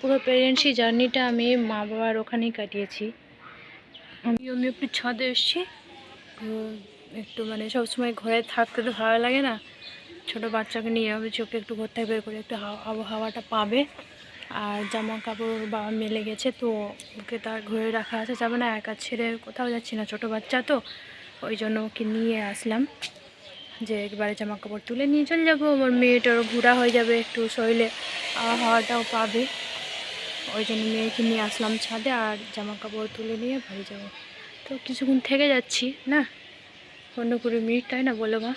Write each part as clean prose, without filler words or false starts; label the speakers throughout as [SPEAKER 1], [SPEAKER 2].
[SPEAKER 1] পুরো প্রেগনেন্সি জার্নিটা আমি মা বাবার ওখানেই কাটিয়েছি। আমি একটু ছাদে এসেছি, একটু মানে সবসময় ঘরে থাকতে তো ভালো লাগে না। ছোটো বাচ্চাকে নিয়ে আমি চোখে একটু ঘর থেকে বের করে একটু আবহাওয়াটা পাবে। আর জামা কাপড় বাবা মেলে গেছে, তো ওকে তার ঘরে রাখা আছে, যাবে না, একা ছেড়ে কোথাও যাচ্ছি না, ছোটো বাচ্চা তো ওই জন্য ওকে নিয়ে আসলাম যে একবারে জামা কাপড় তুলে নিয়ে চলে যাবো। আমার মেয়েটারও ঘোরা হয়ে যাবে, একটু শরীরে আবহাওয়াটাও পাবে, ওই জন্য মেয়েকে নিয়ে আসলাম ছাদে আর জামা কাপড় তুলে নিয়ে বাড়ি যাবো। তো কিছুক্ষণ থেকে যাচ্ছি না, 15-20 মিনিট, তাই না বলো মা?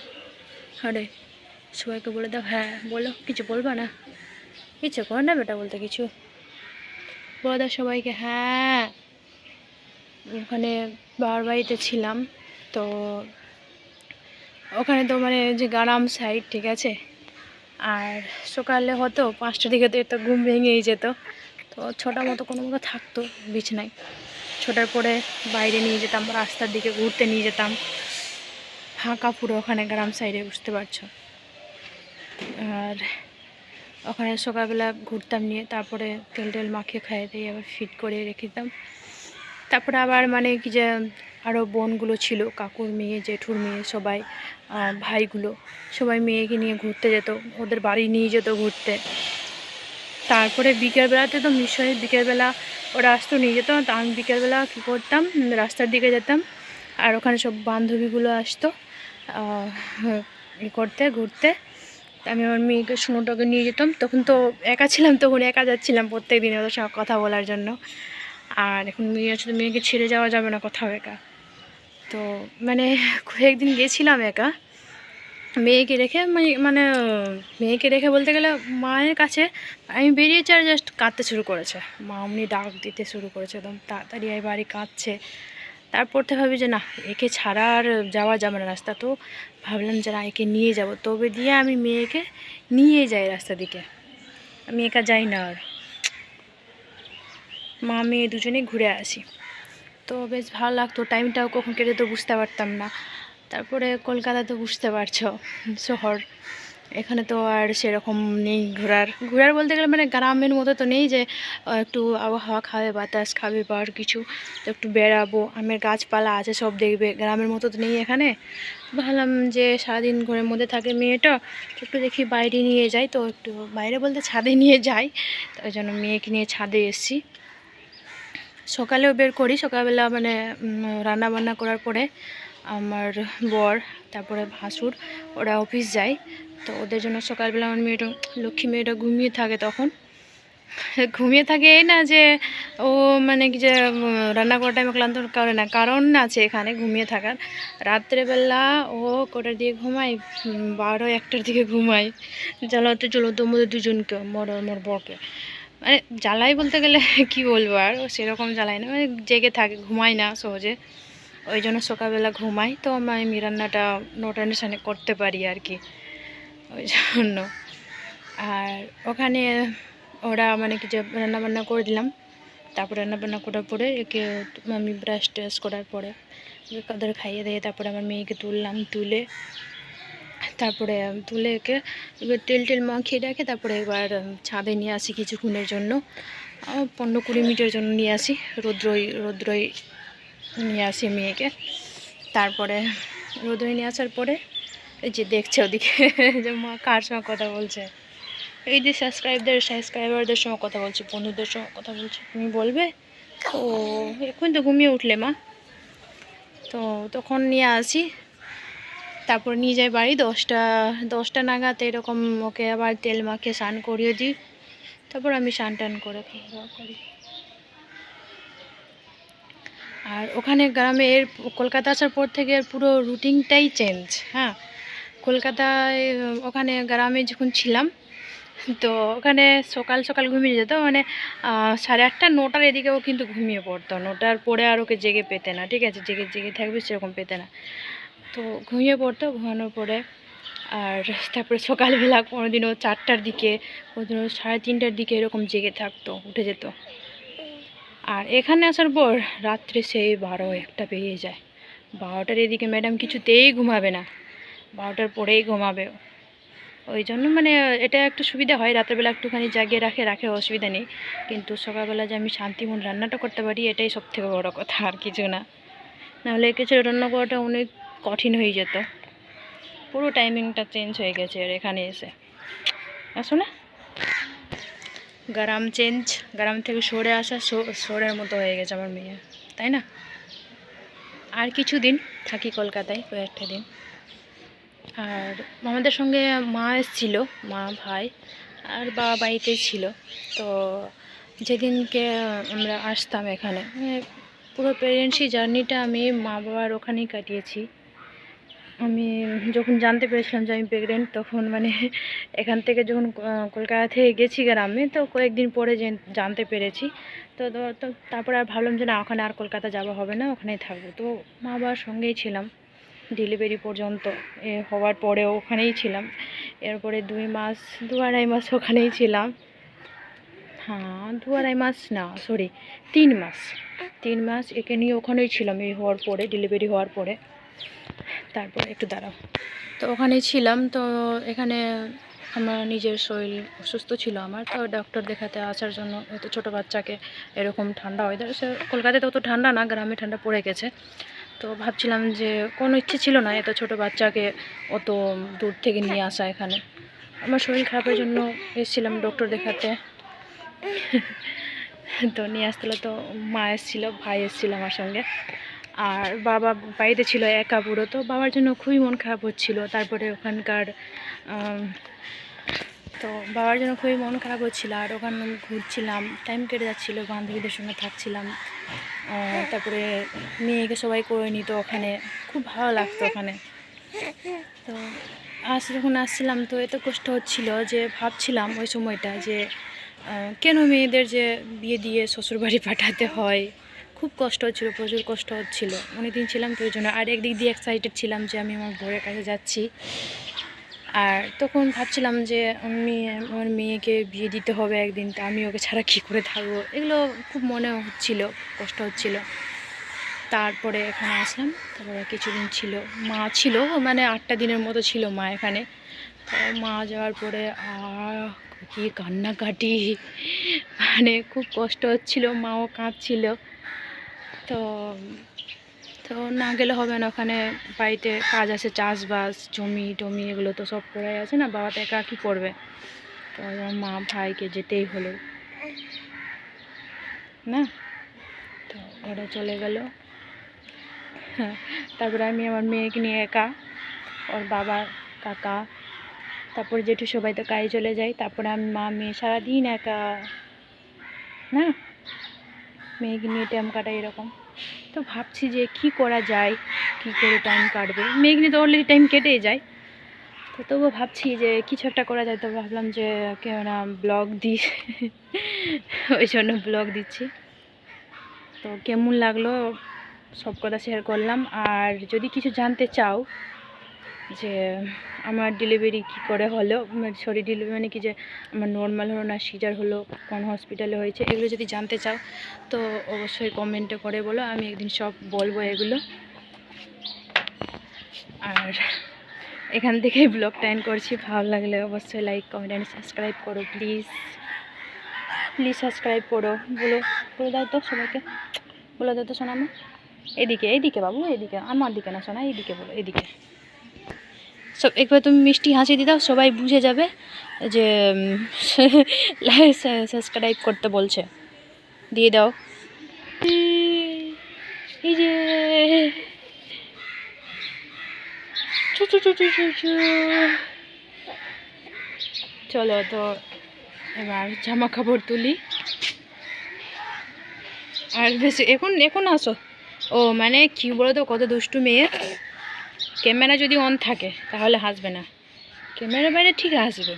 [SPEAKER 1] আরে সবাইকে বলে দাও, হ্যাঁ বলো, কিছু বলবা না? কিছু কর না বেটা, বলতে কিছু বলে দাও সবাইকে। হ্যাঁ, ওখানে বাবার বাড়িতে ছিলাম, তো ওখানে তো মানে যে গ্রাম সাইড, ঠিক আছে, আর সকালে হতো 5টার দিকে তো একটা ঘুম ভেঙেই যেত, তো ছোটা মতো কোনো মতো থাকতো বিছানায়। ছোটার পরে বাইরে নিয়ে যেতাম, রাস্তার দিকে ঘুরতে নিয়ে যেতাম, ফাঁকা পুরো ওখানে গ্রাম সাইডে, বুঝতে পারছো। আর ওখানে সকালবেলা ঘুরতাম নিয়ে, তারপরে তেল টেল মাখিয়ে খাইয়ে দিয়ে আবার ফিট করে রেখে দিতাম। তারপরে আবার মানে কি যে আরও বোনগুলো ছিল, কাকুর মেয়ে, জেঠুর মেয়ে, সবাই ভাইগুলো সবাই মেয়েকে নিয়ে ঘুরতে যেত, ওদের বাড়ি নিয়ে যেত ঘুরতে। তারপরে বিকেলবেলাতে তো নিশ্চয়ই, বিকেলবেলা ওরা আসতো নিয়ে যেত, তো আমি বিকেলবেলা কী করতাম, রাস্তার দিকে যেতাম, আর ওখানে সব বান্ধবীগুলো আসতো করতে ঘুরতে। আমি আমার মেয়েকে সোনোটাকে নিয়ে যেতাম, তখন তো একা ছিলাম, তখন একা যাচ্ছিলাম প্রত্যেক দিন ওদের সঙ্গে কথা বলার জন্য। আর এখন মেয়ে আছে, তো মেয়েকে ছেড়ে যাওয়া যাবে না কোথাও একা, তো মানে কয়েকদিন গেছিলাম একা মেয়েকে রেখে, মানে মেয়েকে রেখে বলতে গেলে মায়ের কাছে। আমি বেরিয়েছি আর জাস্ট কাঁদতে শুরু করেছে, মা অমনি ডাক দিতে শুরু করেছে, একদম তাড়াতাড়ি এই বাড়ি কাঁদছে। তারপর তো ভাবি যে না, একে ছাড়া আর যাওয়া যাবে না রাস্তা, তো ভাবলাম যে না, একে নিয়ে যাব, তবে দিয়ে আমি মেয়েকে নিয়ে যাই রাস্তা দিকে, আমি একা যাই না। আর মা মেয়ে দুজনেই ঘুরে আসি, তো বেশ ভালো লাগতো, টাইমটাও কখন কেটে তো বুঝতে পারতাম না। তারপরে কলকাতা তো বুঝতে পারছো, শহর, এখানে তো আর সেরকম নেই ঘোরার বলতে গেলে, মানে গ্রামের মতো তো নেই যে একটু আবহাওয়া খাবে, বাতাস খাবে বা আর কিছু, তো একটু বেড়াবো, আমের গাছপালা আছে, সব দেখবে, গ্রামের মতো তো নেই এখানে। ভাবলাম যে সারাদিন ঘরের মধ্যে থাকে মেয়েটা, একটু দেখি বাইরে নিয়ে যাই, তো একটু বাইরে বলতে ছাদে নিয়ে যাই, তো ওই জন্য মেয়েকে নিয়ে ছাদে এসেছি। সকালেও বের করি, সকালবেলা মানে রান্না বান্না করার পরে আমার বর, তারপরে ভাসুর, ওরা অফিস যায়, তো ওদের জন্য সকালবেলা আমার মেয়েটা, লক্ষ্মী মেয়েটা ঘুমিয়ে থাকে, তখন ঘুমিয়ে থাকে, এই না যে ও মানে কি যে রান্না করার টাইমে ক্লান্ত করে না, কারণ আছে এখানে ঘুমিয়ে থাকার। রাত্রেবেলা ও কটার দিকে ঘুমায়, 12-1টার দিকে ঘুমায়, চলো তোমাদের দুজনকে, মোর বরকে মানে জ্বালাই বলতে গেলে কি বলবো, আর সেরকম জ্বালাই না, মানে জেগে থাকে, ঘুমায় না সহজে, ওই জন্য সকালবেলা ঘুমাই, তো আমি রান্নাটা নো টেনশানে করতে পারি আর কি, ওই জন্য। আর ওখানে ওরা মানে কি যে রান্নাবান্না করে দিলাম, তারপর রান্নাবান্না করার পরে একে আমি ব্রাশ ট্রাশ করার পরে ওদের খাইয়ে দিয়ে তারপরে আমার মেয়েকে তুলে একে এবার তেল মাখিয়ে রাখে, তারপরে এবার ছাদে নিয়ে আসি কিছুক্ষণের জন্য, 15-20 মিনিটের জন্য নিয়ে আসি, রৌদ্রই নিয়ে আসি মেয়েকে। তারপরে রৌদ্রই নিয়ে আসার পরে এই যে দেখছে ওদিকে যে মা কার সঙ্গে কথা বলছে, এই যে সাবস্ক্রাইবারদের সঙ্গে কথা বলছে, বন্ধুদের সঙ্গে কথা বলছে, তুমি বলবে? ও এখন তো ঘুমিয়ে উঠলে মা, তো তখন নিয়ে আসি, তারপর নিয়ে যাই বাড়ি 10টা নাগাদ এরকম, ওকে আবার তেল মাখিয়ে স্নান করিয়ে দিই, তারপর আমি স্নান টান করে খাওয়া দাওয়া করি। আর ওখানে গ্রামে কলকাতা আসার পর থেকে পুরো রুটিনটাই চেঞ্জ। হ্যাঁ, কলকাতায় ওখানে গ্রামে যখন ছিলাম, তো ওখানে সকাল ঘুমিয়ে যেত, মানে 8:30-9টার এদিকেও কিন্তু ঘুমিয়ে পড়তো, 9টার পরে আর ওকে জেগে পেতে না, ঠিক আছে, জেগে থাকবে সেরকম পেতে না, তো ঘুমিয়ে পড়তো, ঘুমানোর পরে আর তারপরে সকালবেলা কোনোদিনও 4টার দিকে, কোনোদিনও 3:30টার দিকে এরকম জেগে থাকতো, উঠে যেত। আর এখানে আসার পর রাত্রে সেই 12-1টা পেরিয়ে যায়, 12টার এদিকে ম্যাডাম কিছুতেই ঘুমাবে না, 12টার পরেই ঘুমাবে। ওই জন্য মানে এটা একটু সুবিধা হয়, রাত্রেবেলা একটুখানি জাগিয়ে রাখে অসুবিধা নেই, কিন্তু সকালবেলা যে আমি শান্তিমন রান্নাটা করতে পারি এটাই সবথেকে বড় কথা, আর কিছু না। নাহলে কিছু রান্না করাটা অনেক কঠিন হয়ে যেত। পুরো টাইমিংটা চেঞ্জ হয়ে গেছে আর এখানে এসে। আসো না, গ্রাম চেঞ্জ, গ্রাম থেকে সরে আসা শহরের মতো হয়ে গেছে আমার মেয়ে, তাই না? আর কিছু দিন থাকি কলকাতায়, কয়েকটা দিন। আর আমাদের সঙ্গে মা এসেছিল, মা, ভাই আর বাবা বাড়িতেই ছিল। তো যেদিনকে আমরা আসতাম এখানে, মানে পুরো প্রেগনেন্সি জার্নিটা আমি মা বাবার ওখানেই কাটিয়েছি। আমি যখন জানতে পেরেছিলাম যে আমি প্রেগনেন্ট, তখন মানে এখান থেকে যখন কলকাতা থেকে গেছি গ্রামে, তো কয়েকদিন পরে জানতে পেরেছি। তো তারপরে আর ভাবলাম যে না, ওখানে আর কলকাতা যাওয়া হবে না, ওখানেই থাকবো। তো মা বাবার সঙ্গেই ছিলাম ডেলিভারি পর্যন্ত, হওয়ার পরেও ওখানেই ছিলাম। এরপরে 2 আড়াই মাস ওখানেই ছিলাম। হ্যাঁ, 2 আড়াই মাস না, সরি, 3 মাস। 3 মাস একে নিয়ে ওখানেই ছিলাম, এই হওয়ার পরে, ডেলিভারি হওয়ার পরে। তারপর একটু দাঁড়াও, তো ওখানেই ছিলাম। তো এখানে আমার নিজের শরীর অসুস্থ ছিল আমার, তো ডক্টর দেখাতে আসার জন্য, এত ছোটো বাচ্চাকে এরকম ঠান্ডা ওয়েদার, কলকাতাতে অত ঠান্ডা না, গ্রামে ঠান্ডা পড়ে গেছে। তো ভাবছিলাম যে কোনো ইচ্ছে ছিল না এত ছোটো বাচ্চাকে অত দূর থেকে নিয়ে আসা এখানে। আমার শরীর খারাপের জন্য এসেছিলাম ডক্টর দেখাতে। তো নিয়ে আসতে হলো। তো মা এসেছিল, ভাই এসেছিল আমার সঙ্গে, আর বাবা বাড়িতে ছিল একা পুরো। তো বাবার জন্য খুবই মন খারাপ হচ্ছিল। তারপরে ওখানকার তো বাবার জন্য খুবই মন খারাপ হচ্ছিল, আর ওখানে ঘুরছিলাম, টাইম কেটে যাচ্ছিলো, বান্ধবীদের সঙ্গে থাকছিলাম। তারপরে মেয়েকে সবাই করে নিত ওখানে, খুব ভালো লাগতো ওখানে। তো যখন আসছিলাম, তো এত কষ্ট হচ্ছিল যে ভাবছিলাম ওই সময়টা যে কেন মেয়েদের যে বিয়ে দিয়ে শ্বশুরবাড়ি পাঠাতে হয়। খুব কষ্ট হচ্ছিলো, প্রচুর কষ্ট হচ্ছিল। অনেকদিন ছিলাম তো ওই জন্য। আর একদিক দিয়ে এক্সাইটেড ছিলাম যে আমি আমার বউয়ের কাছে যাচ্ছি। আর তখন ভাবছিলাম যে আমার মেয়েকে বিয়ে দিতে হবে একদিন, তা আমি ওকে ছাড়া কী করে থাকবো, এগুলো খুব মনে হচ্ছিল, কষ্ট হচ্ছিল। তারপরে এখানে আসলাম, তারপরে কিছুদিন ছিল, মা ছিল, মানে 8টা দিনের মতো ছিল মা এখানে। তো মা যাওয়ার পরে কি কান্নাকাটি, মানে খুব কষ্ট হচ্ছিল, মাও কাঁদছিল। তো তো না গেলে হবে না, ওখানে বাড়িতে কাজ আছে, চাষবাস, জমি টমি এগুলো তো সব করাই আছে না, বাবা তো একা কী করবে। তো মা ভাইকে যেতেই হলো না। তো ওরা চলে গেল। হ্যাঁ, তারপরে আমি আমার মেয়েকে নিয়ে একা, ওর বাবা, কাকা, তারপরে জেঠু সবাই তো কাজে চলে যায়। তারপরে আমি মা মেয়ে সারাদিন একা না, মেয়েকে নিয়ে টাইম কাটাই এরকম। তো ভাবছি যে কি করা যায়, কি করে টাইম কাটবে। মেয়েকে নিয়ে তো অলরেডি টাইম কেটেই যায়, তো তবুও ভাবছি যে কিছু একটা করা যায়। তো ভাবলাম যে কেউ না ব্লগ দিই, ওই জন্য ব্লগ দিচ্ছি। তো কেমন লাগলো সব কথা শেয়ার করলাম। আর যদি কিছু জানতে চাও যে আমার ডেলিভারি কী করে হলো, সরি ডেলিভারি মানে কি, যে আমার নর্মাল হলো না সিজার হলো, কোন হসপিটালে হয়েছে, এগুলো যদি জানতে চাও তো অবশ্যই কমেন্টে করে বলো, আমি একদিন সব বলবো এগুলো। আর এখান থেকেই ব্লগটা এন্ড করছি। ভালো লাগলে অবশ্যই লাইক, কমেন্ট অ্যান্ড সাবস্ক্রাইব করো প্লিজ, প্লিজ সাবস্ক্রাইব করো। বলে দাও তো সবাইকে, বলে দাও তো শোনা মা। এইদিকে বাবু, এইদিকে, আমার দিকে না শোনা, এইদিকে বলো, এইদিকে। সব একবার তুমি মিষ্টি হাসি দিয়ে দাও, সবাই বুঝে যাবে যে লাইক সাবস্ক্রাইব করতে বলছে। দিয়ে দাও। এই যে চলো, তো এবার জামা কাপড় তুলি। আর বেশি এখন আসো। ও মানে কি বলো তো, কত দুষ্টু মেয়ে। ক্যামেরা যদি অন থাকে তাহলে হাসবে না, ক্যামেরা বাইরে ঠিক হাসবে,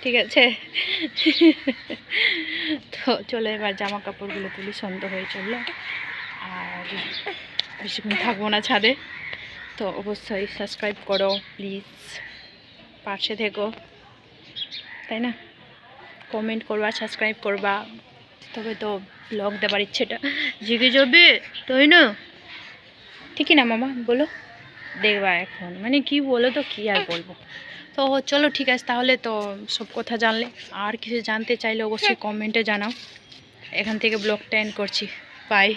[SPEAKER 1] ঠিক আছে। তো চলো এবার জামা কাপড়গুলো তুলি, সন্ধ্যা হয়ে চললো। আর বেশিক্ষণ থাকবো না ছাদে। তো অবশ্যই সাবস্ক্রাইব করো প্লিজ, পাশে থেকো, তাই না? কমেন্ট করবা, সাবস্ক্রাইব করবা, তবে তো ব্লগ দেবার ইচ্ছেটা জেগে যাবে, তাই না? ঠিকই না মামা, বলো। দেখবা এখন মানে কি বলো তো, কি আর বলবো। তো চলো ঠিক আছে তাহলে, তো সব কথা জানলে, আর কিছু জানতে চাইলে অবশ্যই কমেন্টে জানাও। এখান থেকে ব্লগটা এন্ড করছি, বাই।